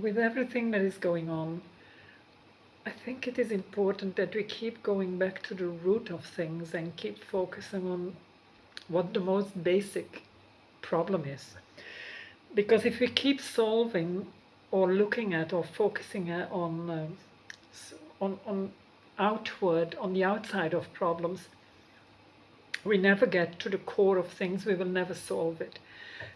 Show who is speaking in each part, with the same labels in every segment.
Speaker 1: With everything that is going on, I think it is important that we keep going back to the root of things and keep focusing on what the most basic problem is. Because if we keep solving or looking at or focusing on outward, on the outside of problems, we never get to the core of things. We will never solve it.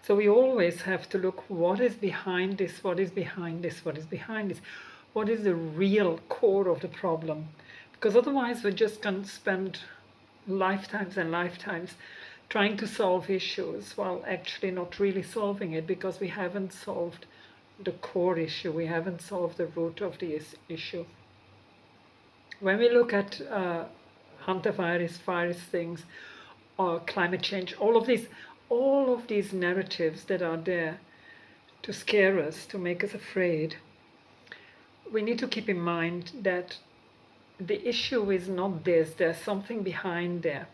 Speaker 1: So we always have to look, what is behind this, what is behind this, what is behind this, what is the real core of the problem, because otherwise we're just going to spend lifetimes and lifetimes trying to solve issues while actually not really solving it, because we haven't solved the core issue, we haven't solved the root of the issue. When we look at hantavirus, virus things, or climate change, all of these narratives that are there to scare us, to make us afraid, we need to keep in mind that the issue is not this, there's something behind there.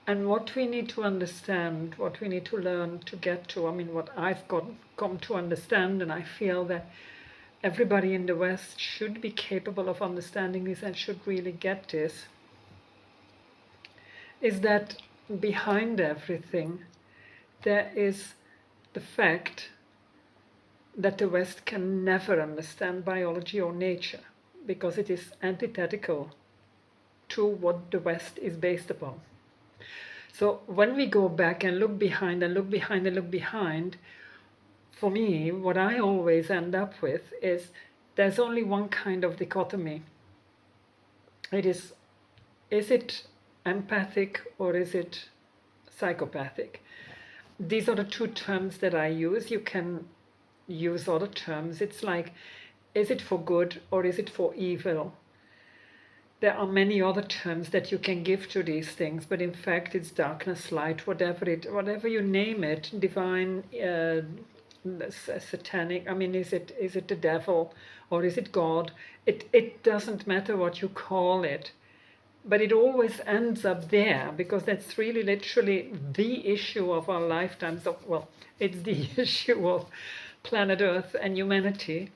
Speaker 1: And what we need to understand, what we need to learn to get to, I mean, what I've come to understand, and I feel that everybody in the West should be capable of understanding this and should really get this, is that behind everything there is the fact that the West can never understand biology or nature, because it is antithetical to what the West is based upon. So when we go back and look behind and look behind and look behind, for me, what I always end up with is there's only one kind of dichotomy. It is it empathic or is it psychopathic? These are the two terms that I use. You can use other terms. It's like, is it for good or is it for evil? There are many other terms that you can give to these things, but in fact it's darkness, light, whatever you name it, divine, satanic. I mean, is it the devil or is it God? It doesn't matter what you call it, but it always ends up there, because that's really literally the issue of our lifetimes. Well, it's the issue of planet Earth and humanity,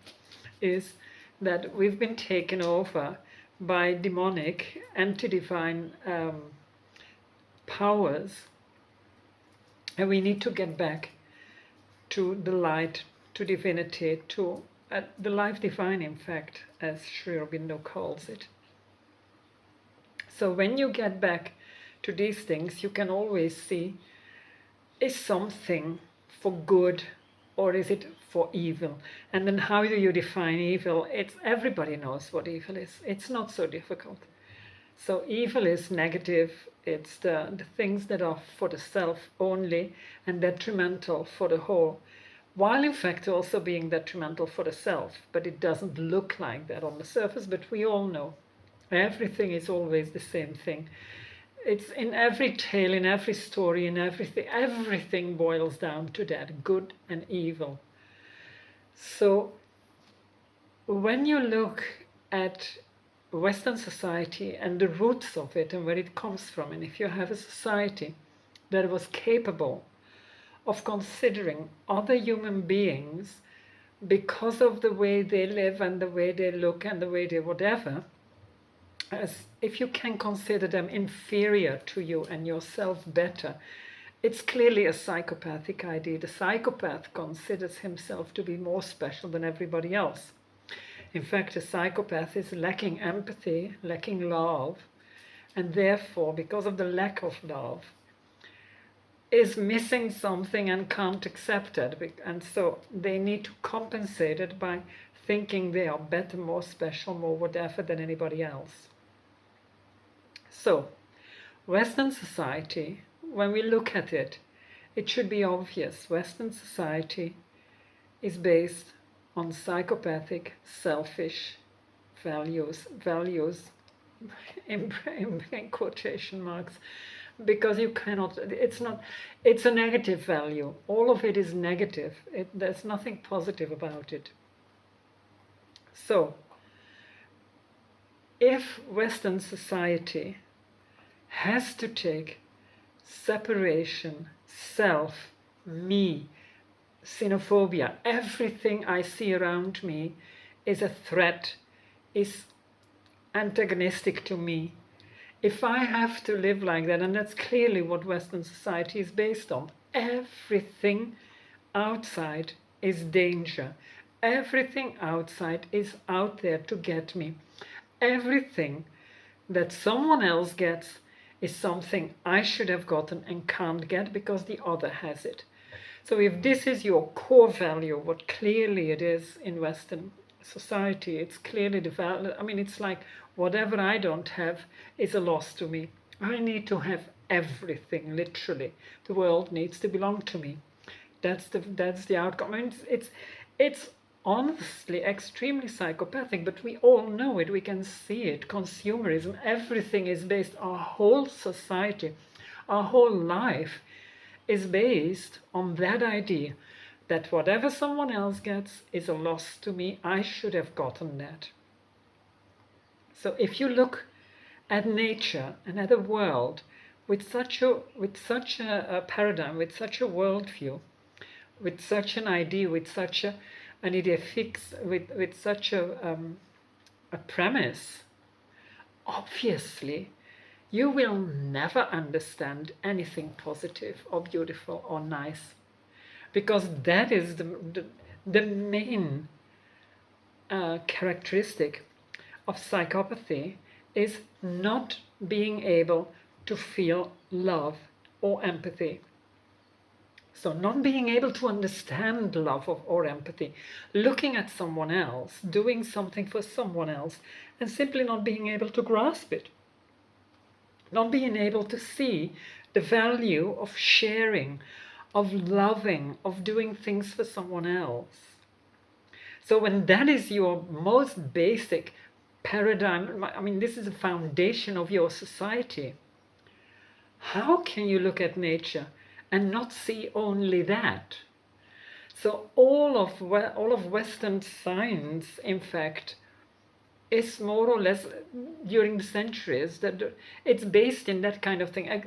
Speaker 1: is that we've been taken over by demonic, anti-divine powers, and we need to get back to the light, to divinity, to the life divine, in fact, as Sri Aurobindo calls it. So when you get back to these things, you can always see, is something for good or is it for evil? And then how do you define evil? Everybody knows what evil is. It's not so difficult. So evil is negative. It's the things that are for the self only and detrimental for the whole, while in fact also being detrimental for the self. But it doesn't look like that on the surface, but we all know. Everything is always the same thing. It's in every tale, in every story, in everything boils down to that, good and evil. So when you look at Western society and the roots of it and where it comes from, and if you have a society that was capable of considering other human beings because of the way they live and the way they look and the way they whatever, as if you can consider them inferior to you and yourself better, it's clearly a psychopathic idea. The psychopath considers himself to be more special than everybody else. In fact, a psychopath is lacking empathy, lacking love, and therefore, because of the lack of love, is missing something and can't accept it. And so they need to compensate it by thinking they are better, more special, more whatever than anybody else. So, Western society, when we look at it, it should be obvious. Western society is based on psychopathic, selfish values in quotation marks, because you cannot, it's a negative value. All of it is negative. There's nothing positive about it. So, if Western society has to take separation, self, me, xenophobia. Everything I see around me is a threat, is antagonistic to me. If I have to live like that, and that's clearly what Western society is based on, everything outside is danger. Everything outside is out there to get me. Everything that someone else gets is something I should have gotten and can't get because the other has it. So if this is your core value, what clearly it is in Western society, it's clearly developed. I mean, it's like whatever I don't have is a loss to me. I need to have everything, literally. The world needs to belong to me. That's the outcome. I mean, it's honestly extremely psychopathic, but we all know it. We can see it. Consumerism. Everything is based. Our whole society, our whole life is based on that idea that whatever someone else gets is a loss to me. I should have gotten that. So if you look at nature and at the world with such a paradigm, with such a worldview, with such an idea, with such an idea fix, with such a premise, obviously you will never understand anything positive or beautiful or nice, because that is the main characteristic of psychopathy, is not being able to feel love or empathy. So not being able to understand love or empathy, looking at someone else, doing something for someone else, and simply not being able to grasp it. Not being able to see the value of sharing, of loving, of doing things for someone else. So when that is your most basic paradigm, I mean, this is the foundation of your society, how can you look at nature and not see only that? So all of Western science, in fact, is more or less, during the centuries, that it's based in that kind of thing.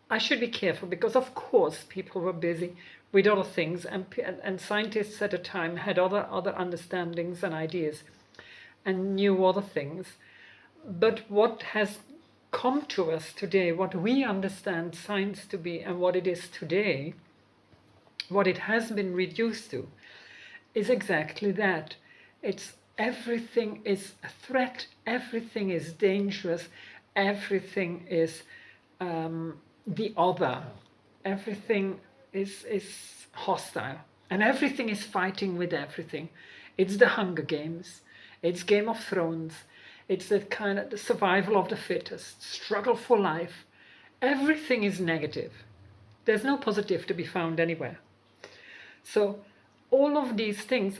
Speaker 1: I should be careful because, of course, people were busy with other things, and scientists at the time had other understandings and ideas and knew other things. But what has come to us today, what we understand science to be and what it is today, what it has been reduced to, is exactly that. It's everything is a threat, everything is dangerous, everything is the other, everything is hostile, and everything is fighting with everything. It's the Hunger Games, it's Game of Thrones, it's that kind of the survival of the fittest, struggle for life. Everything is negative. There's no positive to be found anywhere. So all of these things,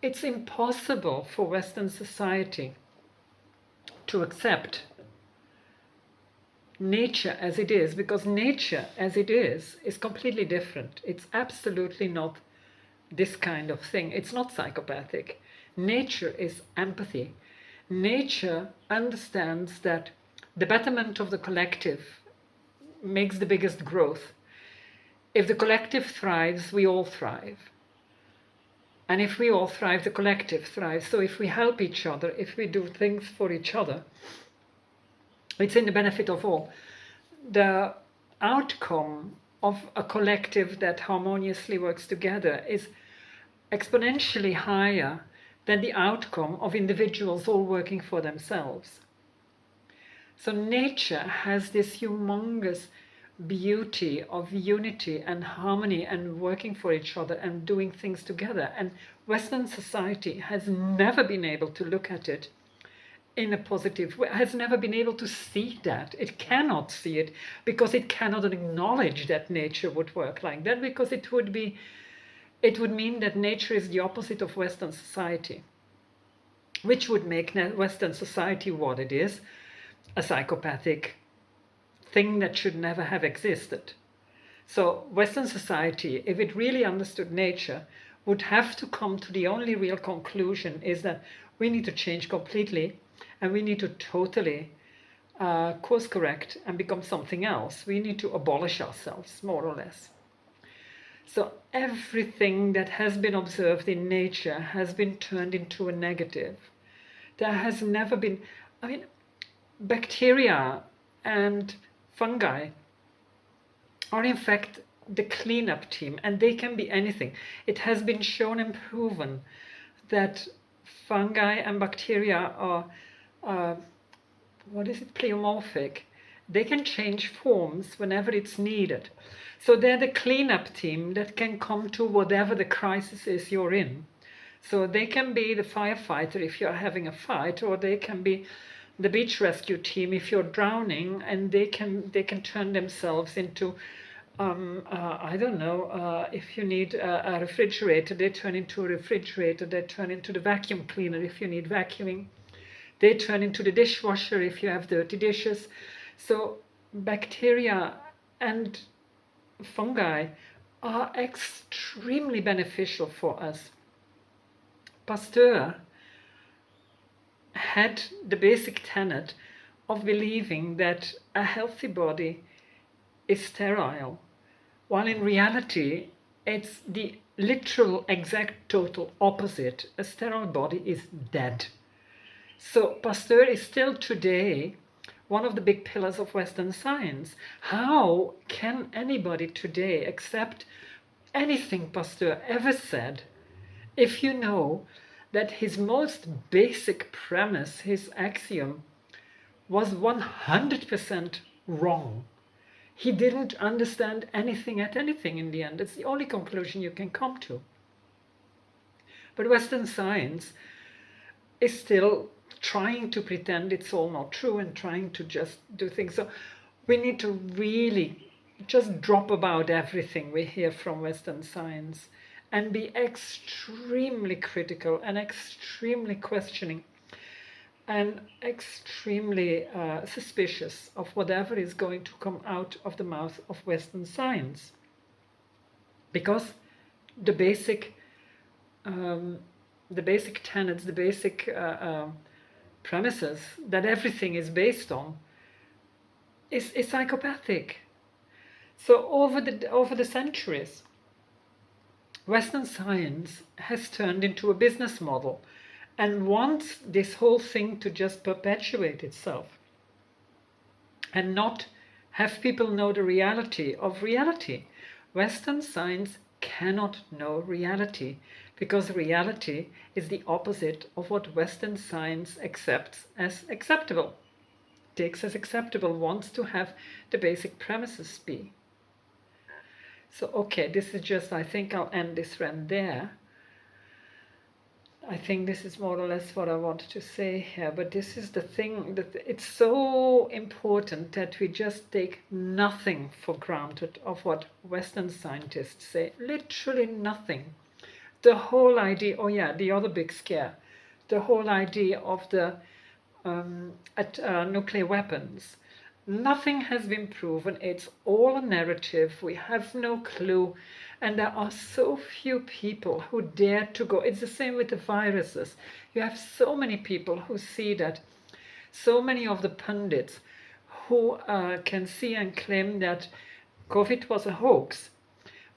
Speaker 1: it's impossible for Western society to accept nature as it is, because nature as it is completely different. It's absolutely not this kind of thing. It's not psychopathic. Nature is empathy. Nature understands that the betterment of the collective makes the biggest growth. If the collective thrives, we all thrive. And if we all thrive, the collective thrives. So if we help each other, if we do things for each other, it's in the benefit of all. The outcome of a collective that harmoniously works together is exponentially higher than the outcome of individuals all working for themselves. So nature has this humongous beauty of unity and harmony and working for each other and doing things together. And Western society has never been able to look at it in a positive way, has never been able to see that. It cannot see it because it cannot acknowledge that nature would work like that, because it would mean that nature is the opposite of Western society, which would make Western society what it is, a psychopathic thing that should never have existed. So Western society, if it really understood nature, would have to come to the only real conclusion is that we need to change completely, and we need to totally course correct and become something else. We need to abolish ourselves, more or less. So everything that has been observed in nature has been turned into a negative. There has never been, I mean, bacteria and fungi are in fact the cleanup team, and they can be anything. It has been shown and proven that fungi and bacteria are, pleomorphic. They can change forms whenever it's needed. So they're the cleanup team that can come to whatever the crisis is you're in. So they can be the firefighter if you're having a fight, or they can be the beach rescue team if you're drowning, and they can turn themselves into I don't know, if you need a refrigerator, they turn into a refrigerator. They turn into the vacuum cleaner if you need vacuuming. They turn into the dishwasher if you have dirty dishes. So bacteria and fungi are extremely beneficial for us. Pasteur had the basic tenet of believing that a healthy body is sterile, while in reality it's the literal exact total opposite. A sterile body is dead. So Pasteur is still today one of the big pillars of Western science. How can anybody today accept anything Pasteur ever said if you know that his most basic premise, his axiom, was 100% wrong? He didn't understand anything at anything in the end. It's the only conclusion you can come to. But Western science is still trying to pretend it's all not true and trying to just do things. So we need to really just drop about everything we hear from Western science and be extremely critical and extremely questioning and extremely suspicious of whatever is going to come out of the mouth of Western science. Because the basic tenets, the basic premises that everything is based on is psychopathic. So over the centuries, Western science has turned into a business model and wants this whole thing to just perpetuate itself and not have people know the reality of reality. Western science cannot know reality because reality is the opposite of what Western science accepts as acceptable, takes as acceptable, wants to have the basic premises be. So, okay, this is just, I think I'll end this rant there. I think this is more or less what I wanted to say here, but this is the thing, that it's so important that we just take nothing for granted of what Western scientists say, literally nothing. The whole idea, oh yeah, the other big scare, the whole idea of the nuclear weapons. Nothing has been proven, it's all a narrative, we have no clue, and there are so few people who dare to go. It's the same with the viruses. You have so many people who see that, so many of the pundits who can see and claim that COVID was a hoax,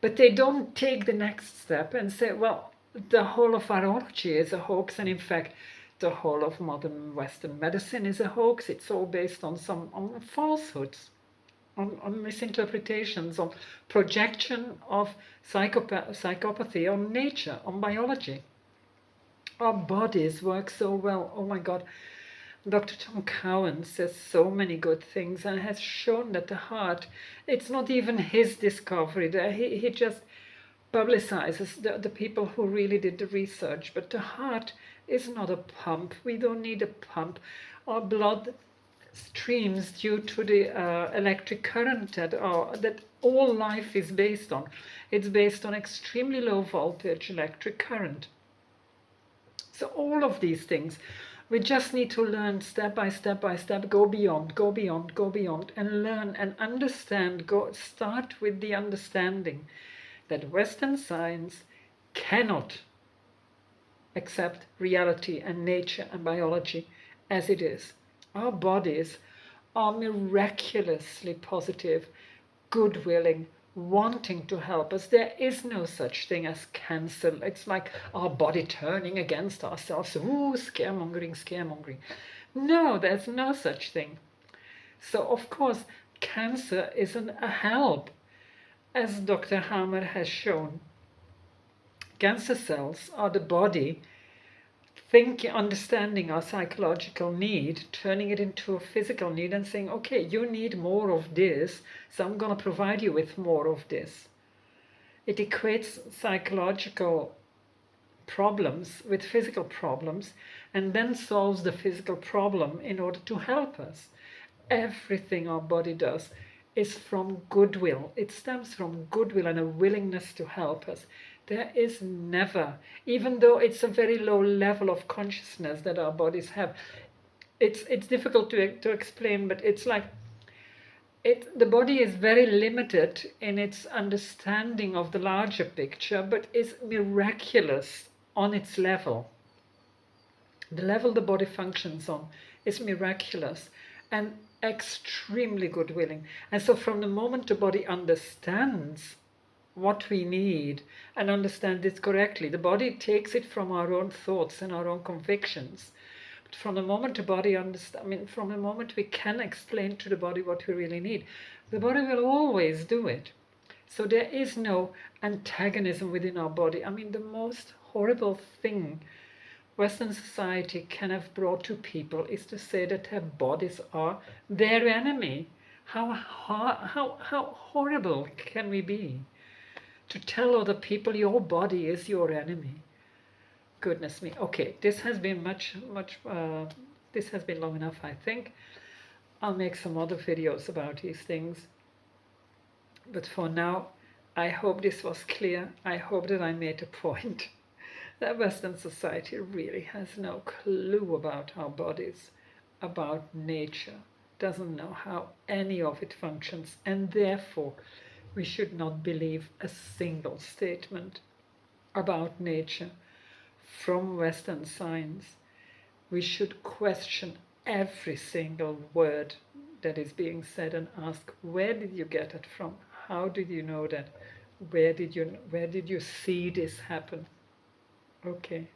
Speaker 1: but they don't take the next step and say, well, the whole of virology is a hoax, and in fact the whole of modern Western medicine is a hoax. It's all based on falsehoods, on misinterpretations, on projection of psychopathy on nature, on biology. Our bodies work so well. Oh my God. Dr. Tom Cowan says so many good things and has shown that the heart, it's not even his discovery. He just publicizes the people who really did the research, but the heart is not a pump. We don't need a pump. Our blood streams due to the electric current that all life is based on. It's based on extremely low voltage electric current. So all of these things, we just need to learn step by step by step, go beyond, and learn and understand. Start with the understanding that Western science cannot accept reality and nature and biology as it is. Our bodies are miraculously positive, good-willing, wanting to help us. There is no such thing as cancer. It's like our body turning against ourselves. Ooh, scaremongering, scaremongering. No, there's no such thing. So, of course, cancer isn't a help. As Dr. Hammer has shown, cancer cells are the body understanding our psychological need, turning it into a physical need and saying, okay, you need more of this, so I'm going to provide you with more of this. It equates psychological problems with physical problems and then solves the physical problem in order to help us. Everything our body does is from goodwill. It stems from goodwill and a willingness to help us. There is never, even though it's a very low level of consciousness that our bodies have, it's difficult to explain, but it's like the body is very limited in its understanding of the larger picture, but is miraculous on its level. The level the body functions on is miraculous and extremely good willing. And so from the moment the body understands what we need and understands it correctly, the body takes it from our own thoughts and our own convictions. But from the moment the body understands, from the moment we can explain to the body what we really need, the body will always do it. So there is no antagonism within our body. I mean, the most horrible thing Western society can have brought to people is to say that their bodies are their enemy. How horrible can we be to tell other people your body is your enemy? Goodness me. Okay, this has been this has been long enough, I think. I'll make some other videos about these things. But for now, I hope this was clear. I hope that I made a point. That Western society really has no clue about our bodies, about nature, doesn't know how any of it functions, and therefore we should not believe a single statement about nature from Western science. We should question every single word that is being said and ask, where did you get it from? How did you know that? Where did you see this happen? Okay.